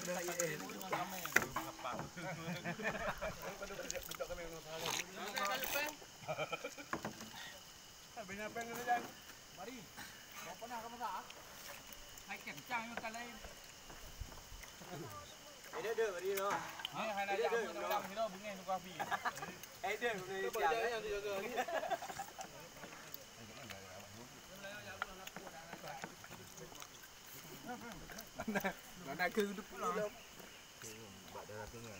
Mari. Mau pernah kamu tak? Hai kencang yang kali. Ada beri no. Ni hai nak jam dalam ni bunga tu kopi. Ada beri jam. Nak ke hidup pulang. Buat darah tinggal.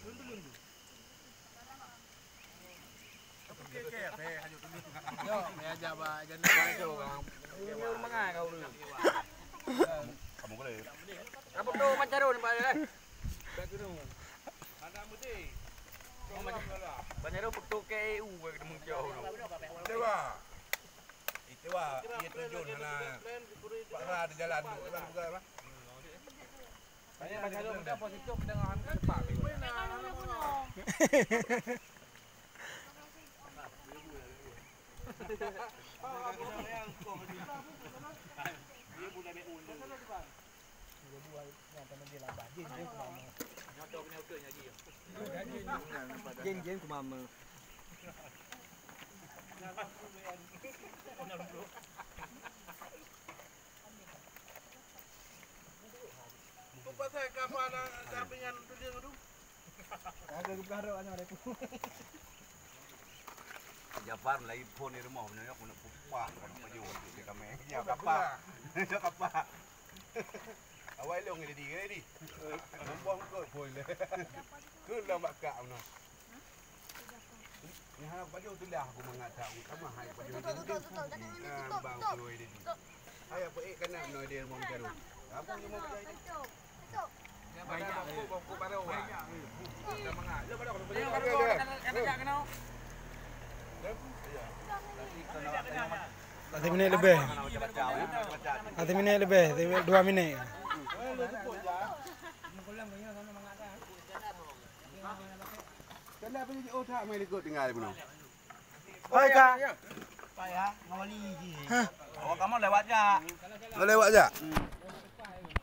Yo, ni aja ba, jangan baca orang. Ini mangai kau dulu. Kamu boleh. Apa tu macam tu ni Pak eh? Ada mudi. Banyak tu foto KU ketemu jauh tu. Itu dia terjun lah. Pak Ra ada jalan tu kan bukan apa? Banyak tu kita positif dengan depan. Dia budak main ul. Dia buat yang tanam dia lambat. Jin ku mama. Nyoto punya okey lagi. Jeng ku mama. Tu pasal kapal dah dengan tu dia tu. Ada keperluan ada aku. Jabar lagi phone di rumah punya aku nak pupak nak baju di kamera. Ya kapak. Ya kapak. Awal long ni di. Buang kot boleh. Ke dah bakak mana. Ni hang baju tu dah aku mengata utama hai baju ni. Tutup. Bang keluar dia. Hai apa kena noi dia mau garu. Apa yang mau baju ni? Banyak aku baru. Dah mangak. Dia pada kalau Dia kena kena. 1 minit lebih. 1 minit lebih, 2 minit. Kenapa ni otak mai ikut tinggal puno? Oi Kak. Pak ya, ngawali ji. Oh, kamu lewat je. Lewat je.